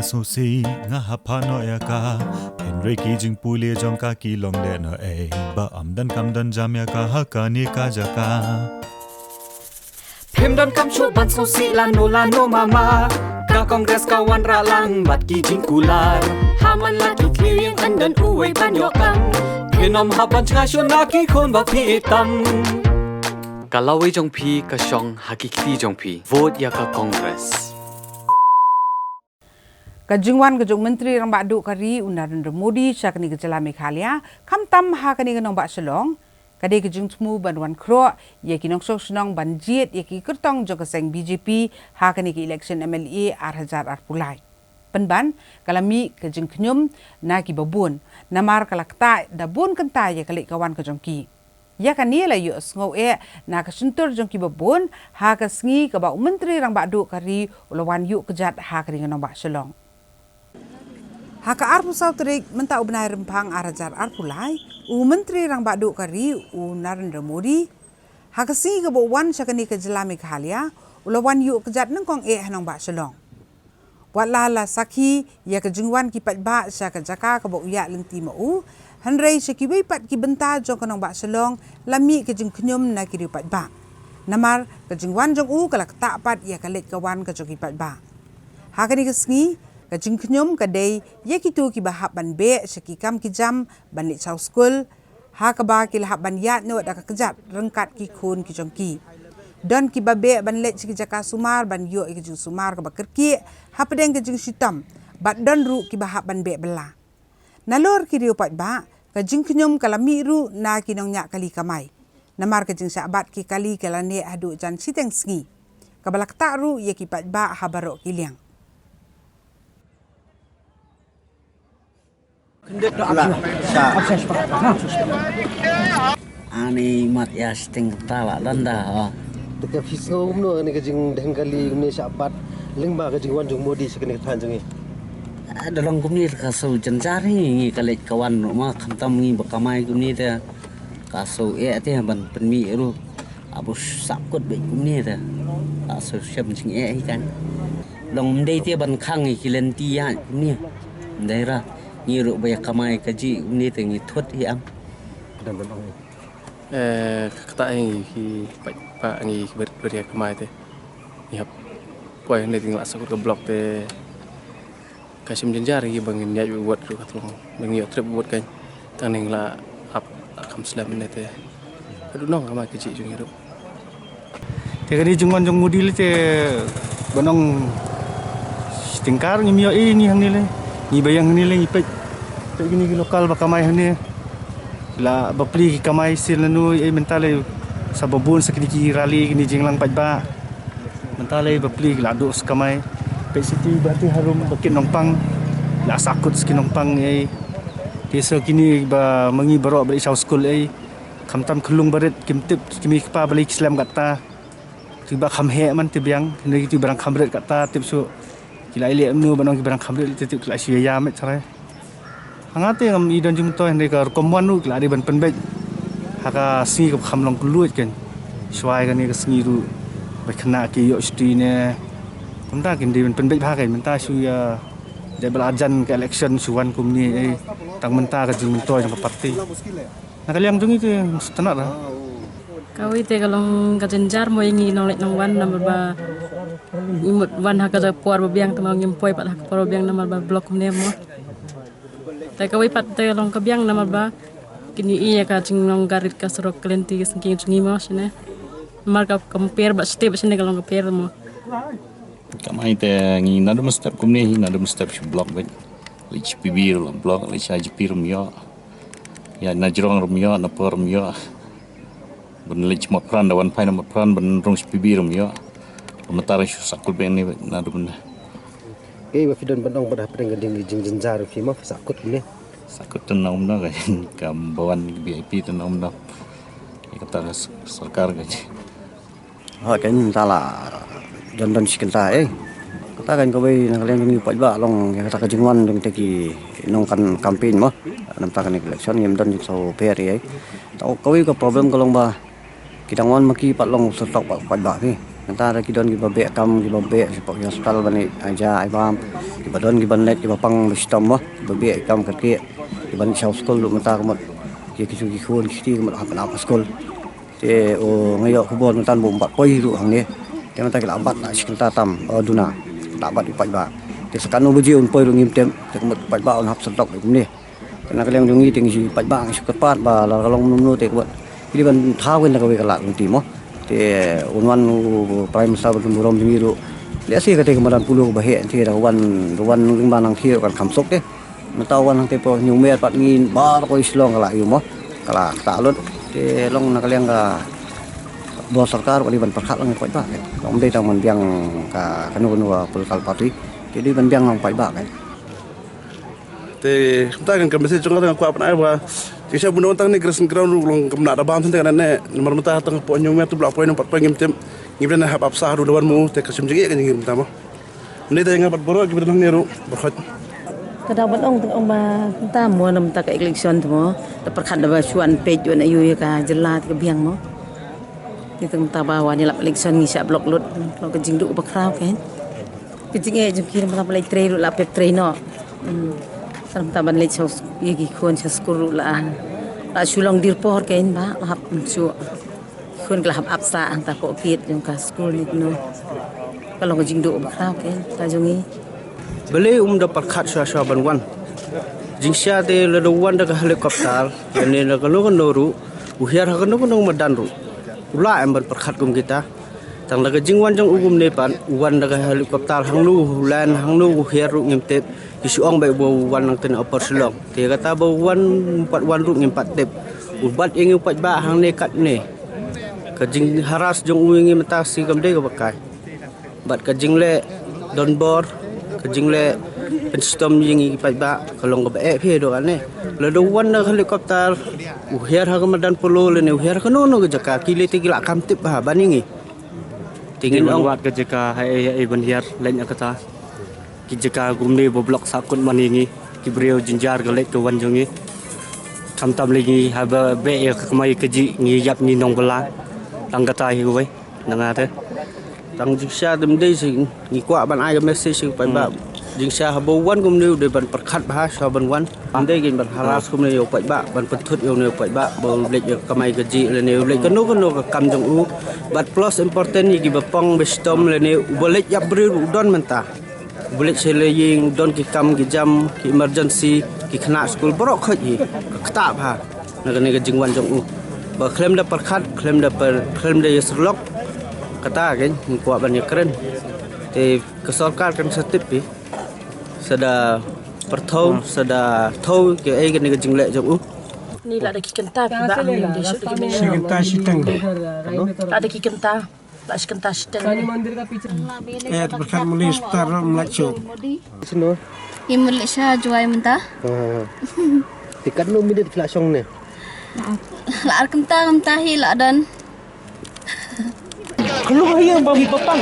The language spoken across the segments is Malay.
susi nga hapano ya ka Henry ki jing puli jong ka ki long de no ba amdan kamdan jam ya ka hakani ka jaka Phim don kam chu ban susi la no mama ka congress ka wan ra lang bat ki jing kular haman la ki clearing andan uwei ban yo kam Phenom haban cha shon na ki khon ba phi tam Kalawi jong phi ka shong hakikti jong phi vote ya ka congress Kajungwan kajung menteri rang badu kari Narendra Modi syakni kejala Meghalaya kamtam ha kani kenong bak selong kade kajung temu banwan kro ye kinong sok senong banjit ye ki kertong jong keseng BJP ha kani ki election MLA Arhajar Arpulai penban kalami kajung kenyum na ki babun namar kalakta da bun kenta ye kalik kawan kajong ki ya kan ni la yu ngau na kasuntur jong ki babun ha kasngi ka ba menteri rang badu kari ulawan yu kejat ha kani kenong bak selong Haka arpu sautrik menta ubnai rempang Arhajar Arpulai, menteri rang badu kari Narendra Modi, haka si ke wan syakani ke jela Meghalaya, ulawan yuk kejat nengkong hanong bak selong. Buat lala sakhi, ya ke jengwan ki pat bak syaka jaka ke uyak lenti mau, hanrei syakiwi pat ki benta jong kenong bak selong, lami ke jeng kenyum na kiri pat bak. Namar ke jengwan jong kalak tak pat ya kalit kawan ke jong ki pat bak. Haka ni ke sengi, Kajing kenyum kadai ye kitu ki bahap ban be seki kam ki jam ban lik chau school ha ka ba ki lahap ban yat no da ka kejat rengkat ki khun ki jongki don ki ba be ban lek seki jaka sumar ban yo ki jung sumar ka ba kerki ha pedeng ki jung sitam bat don ru ki bahap ban be bela nalor ki riu pat ba kajing kenyum kalami ru na ki nong nyak kali kamai namar kajing sabat ki kali kalane adu jan siteng sengi kabalak tak ru ye ki pat ba ha barok ki liang Ani mat ya sting tala landa dekat fisau umno ni kajing dengkali umne sabat lingba kajing wan jung Modi sekene than jangi dalam kumni kaso janjari ngi kalet kawan ma khamtam ngi bakamai kumni ta kaso te ban penmi ru abu sakut be kumni ta kaso syam sing kan long dei te ban khang ngi kilenti ya kumni daira ni ru baya kamai kaji ni tengi thut hiam dan benong kata yang ki pak ngi beria kamai te ni hap poi ni tinggal sakut ke blok te kasim jenjar ki bangin ya buat ru katong bangi trip buat kan taning la ap kam slam ni te adu nong kamai kaji jung ru te kadi jungwan jung Modi le te benong tingkar ngi mio ni hang ni le ni bayang ni lagi pek gini lokal bakamai ni la bapli kamai sil nu mentale sababun sekini ki rali gini jinglang pat ba mentale bapli la do kamai pek city berarti harum bakin nongpang la sakut skin nongpang desa kini ba mengi barok balik shaw school kamtam kelung baret kimtip kimi pa balik islam kata tiba khamhe man tibyang ni ti barang khamret kata tipsu kila ile amnu banong ki barang khamre tetip kila siya met sarai hangate ngam idan jum to hende ka komwan nu kila di ban penbek haka si ka khamlong kluit kan swai kan ni ka singi ru ba khna ki yo sti ne kumta kin di ban penbek ba kai menta su ya jabal ajan ke election suwan kumni tang menta ka jum to yang parti nak liang jung itu setenak lah kau itu kalau kajenjar mau ingin nolak nongwan nama ba imut wan haka puar babiang temang ngimpoi pat haka puar babiang nama ba blok kumne mo tapi kau ipat te long kabiang nama ba kini iya ka jing long garit ka serok kelenti sengking jungi mo sini marka compare ba step sini kalau compare mo kamai te ngi nadum step kumne nadum step blok ba lich pibir blok lich ajpir myo ya najrong rumyo na por myo bun lich mapran dawan paina mapran bun rong pibir myo matara shu sakul ben ni nadum na wa fidon benong pada pedeng geding jing jenjar fi ma sakut ni sakut tan naum na ka bawan VIP tan naum na kata sarkar ka ha kan tala dan sikenta kata kan kau nak kalian ni pat ba long kata ka jingwan dong teki nong kan campaign mo nam ta kan election yem dan so peri tau kau ko problem kalong ba kidangwan maki pat long stok pat ba ni Nanta ada kidon ki babe kam ki babe sepak hospital bani aja ai bam ki Badan giban net ibapang bestam mah babi ikam kaki giban shau skol lu mata kamat ki kisu ki khon ki kamat apa skol te o ngayo khubon tan bom bat poi ru hang ni te mata kala bat na sikta tam duna la bat ipai ba te sakano buji un poi ru ngim tem te kamat pai ba on hap sadok ni kana kaleng jungi ting si pai ba si kepat ba la kalong nunu te kamat ili ban thawin la ka we kala ti mo te unwan prime minister burom jungi ru dia sih ketika kemarin puluh bahaya nanti ada wan lima nang kiri kan kamsok deh, mentau wan nang tepo nyumer pat ngin bar ko islong kala yumo kala talun te long nak kalian ka bos sarkar kali ban perkat lang pai ba long dei tang man biang ka kanu pulkal patui jadi ban biang lang pai ba kan te kita kan mesti jong tang ko apa ba kisah bunuh tang ni grassing ground long kemna da bam tang ne nomor mata tang po nyumer tu blok po nomor pat ngim tem ngibran hab absah ru dawan mu te kasim jigi kan ngim tama ni ta ngapat boro gibran neru berkhat kadang ban ong ba ta mo nam ta ka election mo ta perkhat da suan page wan ayu ka jelat ka biang mo ti tang ta ba wa ni lap election ni sak blok lut lo ka jing du ba kraw kan ki jing e jum kir ma lay tre ru la pep tre no sam ta ban lay chos ye ki khon sa skuru la sulong dir por kan ba hab su khon ka hab apsa ang ta ko kit jong ka skul ni no kalau ka jing du ba kraw kan ta jongi beli da perkhat sa ban wan jing sia te le do wan da helikopter ne la ka no noru uhiar ha no madan ru ula em ban perkhat kum kita tang la ka jing wan jong ugum ne pan wan da helikopter hang lu lan hang lu uhiar ru ngim tep isu ong bai bo wan nang ten upper selong te kata bo wan pat wan ru ngim pat tep ubat ing pat ba hang ne kat ne ka jing haras jong uingi mata si kam de ka bakai bat ka jing le don bor ka jing le penstom yingi pat ba kalong ka ba e phe do ane le do wan na helikopter uhiar ha madan polo le ne uhiar ka no no ka jaka kile te gila kam tip ba baningi tingin ong wat ka jaka hai ban hiar len akata ki jaka gumne bo blok sakut maningi ki brio jinjar galek to wan jongi tham tam lagi haba be ya kamai keji ngi yap ni nong bala tang kata hi we nanga te tang jingsa dem dei sing ni kwa ban ai ka message sing pai ba jingsa habo wan gum ne de ban perkhat ba sa ban wan ande gin ban haras kum ne yo pai ba ban penthut yo ne pai ba bo lek yo kamai keji le ne lek kanu ka kam jong u but plus important ni gi bapong bestom le ne bolek yap bri don menta boleh selaying don ki kam ki jam ki emergency ki khana school borok khaj hi khata bha nagane ga jingwan jong u ba claim da perkhat claim da yeslok kata kan ko ban ya keren te ke sarkar kan setip pi sada perthau sada thau ke ai ga jingle jong u ni la da ki kenta ba ang de shoot ki men kenta sitang ada ki kenta la kenta sitang berkat mulai setar melacuk sino Imul Isha juai menta. Tikat no midit kelasong ne. La kenta hi la dan. Keluar yang bagi papang.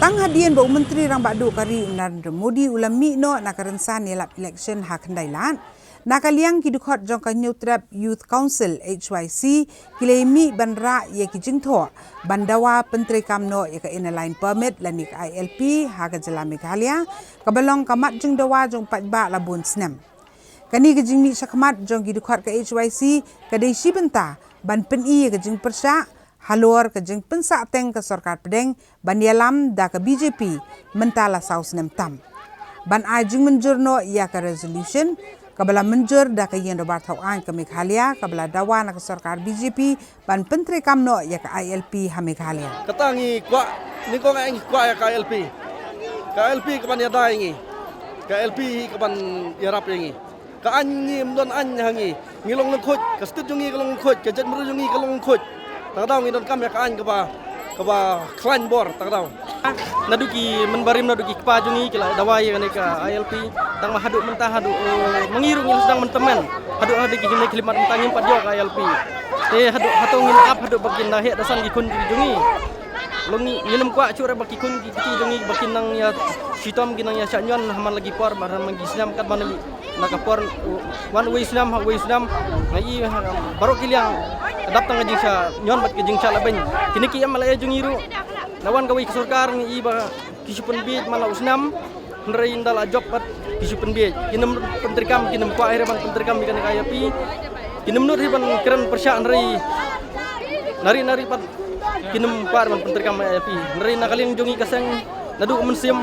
Tang hadian Bau Menteri Rang Badu Kari Narendra Modi ulam mi no nakarensan yelap election ha kendailan. Nakaliang kidukot jongka Neutrap Youth Council HYC kilemi banra ye kijingtho bandawa Penteri Kamno ye ka inline permit lanik ILP ha ka jela Meghalaya kabalong kamat jingdawa jong patba labun snam. Kani kijing mi sakmat jong kidukot ka HYC kadai sibenta ban peni ye kijing persya halor ke jeng pensak teng ke Sarkar Pedeng ban yalam da ke BJP mentala saus nem tam ban ajing menjurno ia ke resolution kabala menjur da ke yen dobar thau an ke Meghalaya kabala dawa na ke Sarkar BJP ban Penteri Kamno ia ke ILP ha Meghalaya katangi kwa ni ko ngai kwa ya KLP ke ban ya dai ngi KLP ke ban yarap ngi ka an ngi mdon an hangi ngilong ng khoj ka stit jungi kalong khoj ka jet mru jungi kalong khoj tang daw ngi don kam ya ka an ka ba klan bor tang daw Naduki menbarim naduki kepajungi kila dawai kan ka ILP tang mahaduk mentah haduk mengirung yang sedang mentemen haduk haduk kini kelimat mentangin padjo ka ILP haduk hatongin ap haduk bakin nahek dasan gikun jungi longi nginem kwa cure bakikun giti jungi bakin nang ya sitom ginang ya chanyon haman lagi por baran magi sinam kat mana nakapor one way sinam ngai baru kiliang adap tang jing sa nyon bat jing sa laben kini ki malaya jungi ru lawan gawi ke surkar ngi ba kisupun bi mala usnam nrai indal job bat kisupun bi kinem pentrikam kinem kwa akhir ban pentrikam bikan kaya pi kinem nur hiban keren persya nrai nari pat kinem par ban pentrikam kaya pi nrai nakalin jungi kaseng nadu mensim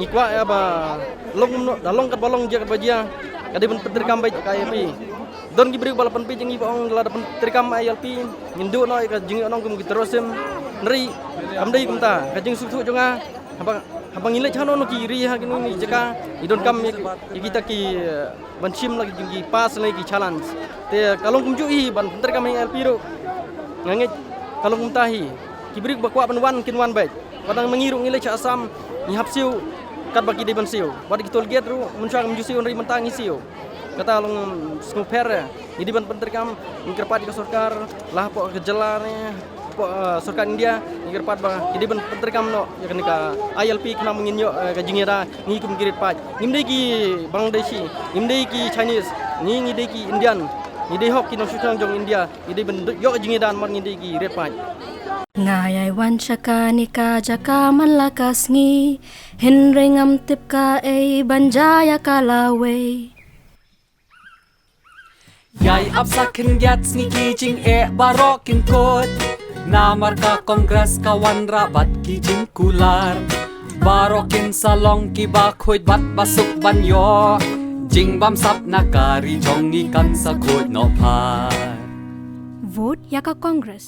ngikwa ya ba long kat balong je kat bajia kadi ban pentrikam baik kaya pi don gibri balapan pi jengi baong la pentrikam ILP ngindu no ka jengi onong kum giterosim neri amdai kumta kajing susu jonga habang ilek chano no kiri ha kini ni jeka idon kam kita ki banchim lagi jinggi pas lagi challenge te kalong kumju hi ban penter kam ILP ro ngange kalong kumta hi kibrik bakwa banwan kinwan baik padang mengirung ilek cha asam ni hapsiu kat baki de bansiu bad kitol get ro munsha kam jusiu neri mentangi siu kata long skuper jadi ban penter kam ngkerpat ke sorkar lah po kejelane surkan India ngir pat ba jadi ben penterkam no ya kan ka ILP kena menginyo ka jingira ni kum kirit pat nimdei ki Bangladeshi nimdei ki Chinese ni ngidei ki Indian ngidei hok ki no susang jong India ngidei ben yo ka jingidan mar ngidei ki red pat ngayai wan chaka nika jaka malakas ngi henrengam tipka e banjaya kalawe Yai apsakin gats ni kijing barokin kot Namar ka kongres kawan rabat kijing kular Barokin salong ki bakhoy bat basuk banyo Jing bam sap nakari jong ikan sa kod no par Vote Yaka Congress